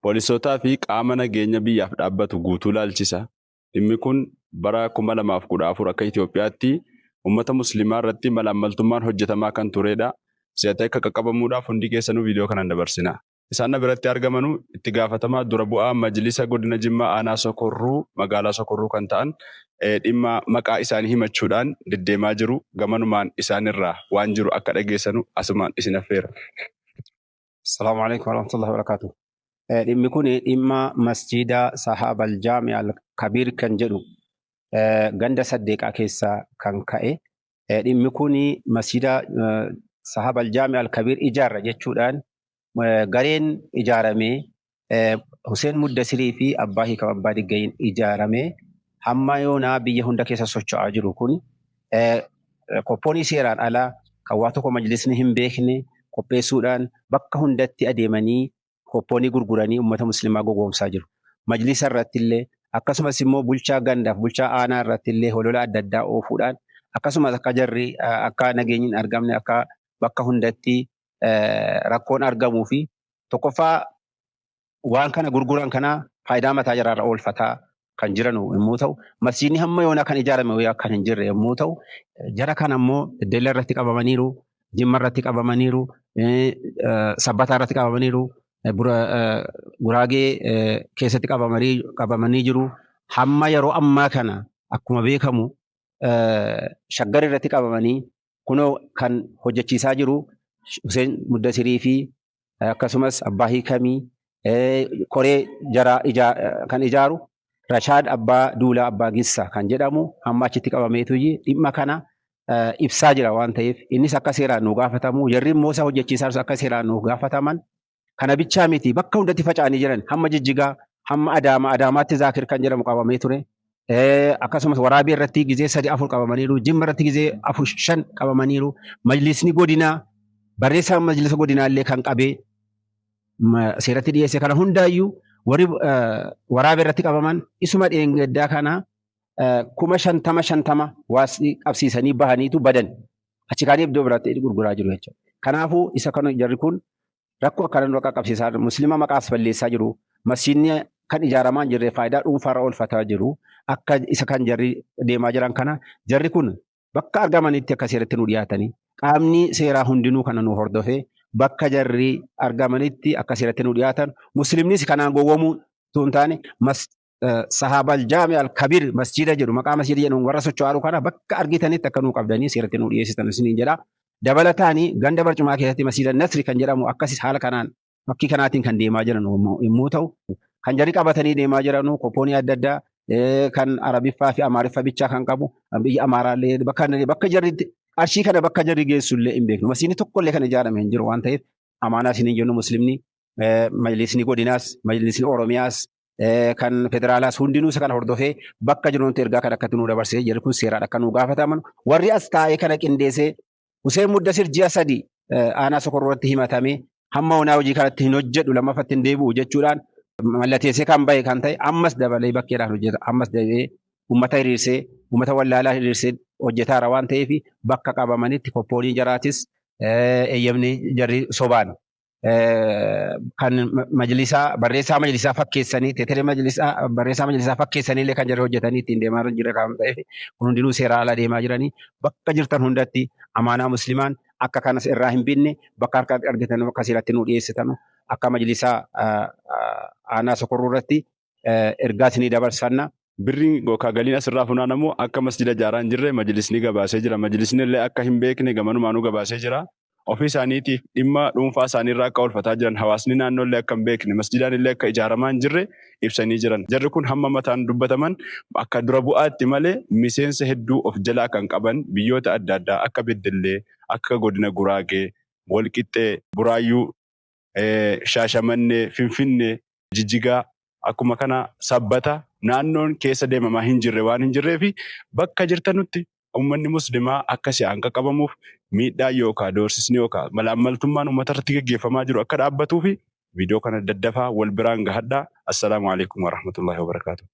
Poolisootaa fi qaama nageenya biyyaaf dhaabbatu guutuu ilaalchisa. Dhimmi kun bara 2014 akka Itoophiyaatti uummata musliimaa irratti malaammaltummaan hojjetamaa kan turedha. Si'ataa akka qaqqabamuudhaaf hundi keessanuu viidiyoo kanaan dabarsina. Isaan na biratti argamanu itti gaafatamaa dura bu'aa Majlisa Godina Jimmaa Aanaa Sokorruu magaalaa Sokorruu kan ta'an dhimma maqaa isaanii himachuudhaan deddeemaa jiru. Gamanumaan isaanirraa waan jiru akka dhageessanu asumaan isin affeera. Assalamu alaikum warahmatullahi wabarakatuh. Dhimmi kun dhimma masjida Sahaba al-Jami al-Kabir kan jedhu ganda saddeeqaa keessaa kan ka'e. Dhimmi kun masjida Sahaba al-Jami al-Kabir ijaarra jechuudhaan gareen ijaaramee Hussein Muddasirii fi Abbaa Hiikam Abbaa Diggayin ijaaramee hamma yoonaa biyya hunda keessa socho'aa jiru kun koppoonii seeraan alaa kan waa tokko majlisni hin beekne qopheessuudhaan bakka hundatti adeemanii koppoonii gurguranii uummata musliimaa gowwoomsaa jiru. Majlisa irratti illee akkasumas immoo bulchaa gandaaf bulchaa aanaa irratti illee holola adda addaa oofuudhaan akkasumas akka jarri akka nageenyi hin argamne akka bakka hundatti rakkoon argamuu fi tokkoffaa waan kana gurguran kana faayidaa mataa jaraarra oolfataa kan jiran yommuu ta'u, masjiidni hamma yoonaa kan ijaarame wayyaa kan hin jirre yommuu ta'u, jara kana immoo Beddellee irratti qabamaniiru, Jimma irratti qabamaniiru, Sabbataa irratti qabamaniiru, Guraagee keessatti qabamanii jiru. Hamma yeroo ammaa kana akkuma beekamu Shaggar irratti qabamanii kunoo kan hojjechiisaa jiru Hussein Muddasirii fi akkasumas Abbaa Hiikamii koree jara kan ijaaru Rashaad Abbaa Duulaa Abbaa Gissa kan jedhamu hamma achitti qabameetu dhimma kana ibsaa jira waan ta'eef innis akka seeraan nu gaafatamu jarri immoo isa hojjechiisaa akka seeraan nu gaafataman kana bichaa miti bakka hundatti faca'anii jiran hamma Jijjigaa hamma Adaamaatti Zaakir kan jedhamu qabamee ture. Akkasumas Waraabee irratti gizee 3-4 qabamaniiru, Jimma irratti gizee 4-5 qabamaniiru. Majlisni godinaa barreessaan majlisa godinaa illee kan qabee seeratti dhiyeesse kana hundaayyuu warri Waraabee irratti qabaman isuma dheengaddaa kana 50,000 waasii qabsiisanii bahaniitu badan achi kaanii iddoo biraatti gurguraa jiru jechuudha. Kanaafuu isa kana jarri kun rakkoo akkana dura qaqqabsiisaa musliima maqaas balleessaa jiru. Masjiidni kan ijaaramaa hin jirre faayidaa dhuunfaarra oolfataa jiru. Akka isa kan jarri deemaa jiran kana jarri kun bakka argamanitti akka seeratti nu dhiyaatanii qaamni seeraa hundinuu kana nu hordofee bakka jarri argamanitti akka seeratti nu dhiyaatan muslimnis kanaan gowwoomuu tun taane Sahaba al-Jami al-Kabir masjida jedhu maqaa masjida jedhu warra socho'aa kana bakka argitanitti akka nu qabdanii seeratti nu dhiyeessitan isiniin jedha. Dabalataanii ganda barcumaa keessatti masjida Nasri kan jedhamu akkasis haala kanaan fakkii kanaatiin kan deemaa jiran yommuu ta'u kan jarri qabatanii deemaa jiran koppoonii adda addaa kan Arabiffaa fi Amaariffaa bichaa kan qabu biyya Amaaraallee bakka jarri qarshii kana bakka jarri geessullee hin beeknu. Masjiidni tokkollee kan ijaarame hin jiru waan ta'eef amaanaa isiniin jennu muslimni majlisni godinaas majlisni Oromiyaas kan federaalaas hundinuu isa kana hordofee bakka jirutti ergaa kan akkatti nu dabarsee jarri kun seeraan akka nu gaafataman warri as taa'ee kana qindeessee Hussein Muddasir ji'a 3 aanaa Sokorruu irratti himatamee hamma onaa hojii kanatti hin hojjedhu lammaffatti hin deebi'u jechuudhaan mallatteessee kan bahe kan ta'e ammas dabalee bakkeedhaan hojjeta ammas dabalee uummata hiriirsee uummata wallaalaa hiriirsee hojjetaara waan ta'eef bakka qabamanitti koppoonii jaraatis eeyyamni jarri sobaan kan majlisaa barreessaa majlisaa fakkeessanii teeteree majlisaa barreessaa majlisaa fakkeessanii illee kan jarri hojjetanii ittiin deemaa jira kan ta'eef kun hundinuu seera ala deemaa jiranii bakka jirtan hundatti amaanaa muslimaan akka kanas irraa hin binne bakka harka argatan bakka seeratti nu dhiyeessitan akka majlisaa aanaa Sokorruu irratti ergaa isinii dabarsanna. Birri gookaa galiin asirraa funaanamu akka masjida ijaaraa hin jirre majlisni gabaasee jira. Majlisni illee akka hin beekne gamanumaanuu gabaasee jira. Ofii isaaniitiif dhimma dhuunfaa isaaniirraa akka oolfataa jiran hawaasni naannoo illee akka hin beekne masjidaan illee akka ijaaramaa hin jirre ibsanii jiran. Jarri kun hamma mataan dubbataman akka dura bu'aatti malee miseensa hedduu of jalaa kan qaban biyyoota adda addaa akka Beddellee, akka godina Guraagee, Walqixxee, Buraayyuu, Shaashamannee, Finfinnee, Jijjigaa akkuma kana Sabbata naannoon keessa deemamaa hin jirre waan hin jirreefi bakka jirtanutti ummanni muslimaa akka si'aan qaqqabamuuf miidhaa yookaan doorsisni yookaan malaammaltummaan uummata irratti gaggeeffamaa jiru akka dhaabbatuu fi viidiyoo kana daddafaa wal biraan gahadhaa. Assalaamu alaikum warahmatullahi wabarakatuh.